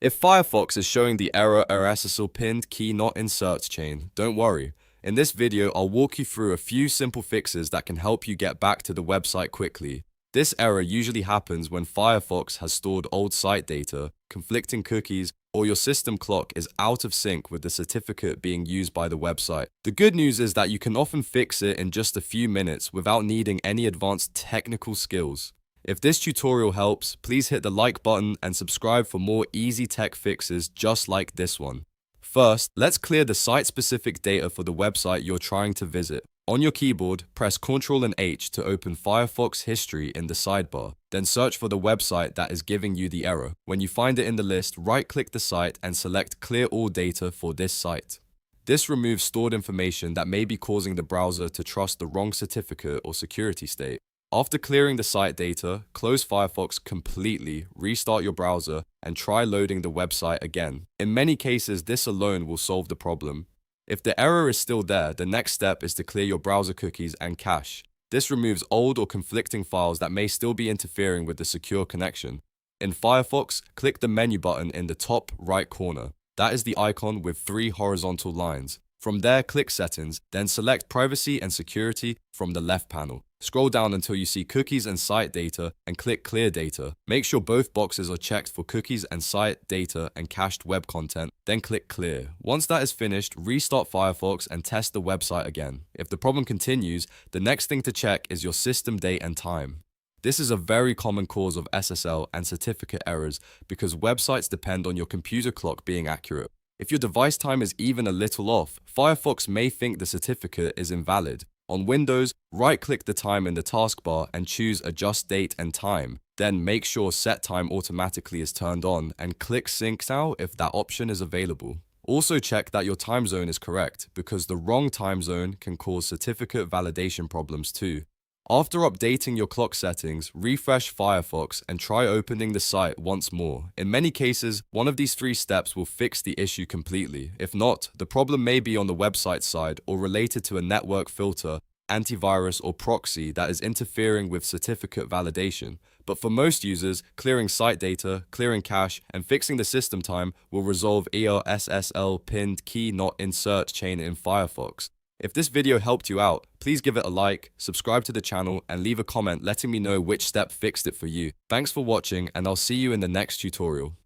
If Firefox is showing the error RSSL pinned key not in search chain, don't worry. In this video, I'll walk you through a few simple fixes that can help you get back to the website quickly. This error usually happens when Firefox has stored old site data, conflicting cookies, or your system clock is out of sync with the certificate being used by the website. The good news is that you can often fix it in just a few minutes without needing any advanced technical skills. If this tutorial helps, please hit the like button and subscribe for more easy tech fixes just like this one. First, let's clear the site-specific data for the website you're trying to visit. On your keyboard, press Ctrl and H to open Firefox History in the sidebar. Then search for the website that is giving you the error. When you find it in the list, right-click the site and select Clear All Data for this site. This removes stored information that may be causing the browser to trust the wrong certificate or security state. After clearing the site data, close Firefox completely, restart your browser, and try loading the website again. In many cases, this alone will solve the problem. If the error is still there, the next step is to clear your browser cookies and cache. This removes old or conflicting files that may still be interfering with the secure connection. In Firefox, click the menu button in the top right corner. That is the icon with 3 horizontal lines. From there, click Settings, then select Privacy and Security from the left panel. Scroll down until you see Cookies and Site Data and click Clear Data. Make sure both boxes are checked for cookies and site data and cached web content, then click Clear. Once that is finished, restart Firefox and test the website again. If the problem continues, the next thing to check is your system date and time. This is a very common cause of SSL and certificate errors because websites depend on your computer clock being accurate. If your device time is even a little off, Firefox may think the certificate is invalid. On Windows, right-click the time in the taskbar and choose Adjust Date and Time. Then make sure Set Time Automatically is turned on and click Sync Now if that option is available. Also check that your time zone is correct because the wrong time zone can cause certificate validation problems too. After updating your clock settings, refresh Firefox and try opening the site once more. In many cases, one of these 3 steps will fix the issue completely. If not, the problem may be on the website side or related to a network filter, antivirus, or proxy that is interfering with certificate validation. But for most users, clearing site data, clearing cache, and fixing the system time will resolve ERSSL pinned key not in search chain in Firefox. If this video helped you out, please give it a like, subscribe to the channel, and leave a comment letting me know which step fixed it for you. Thanks for watching, and I'll see you in the next tutorial.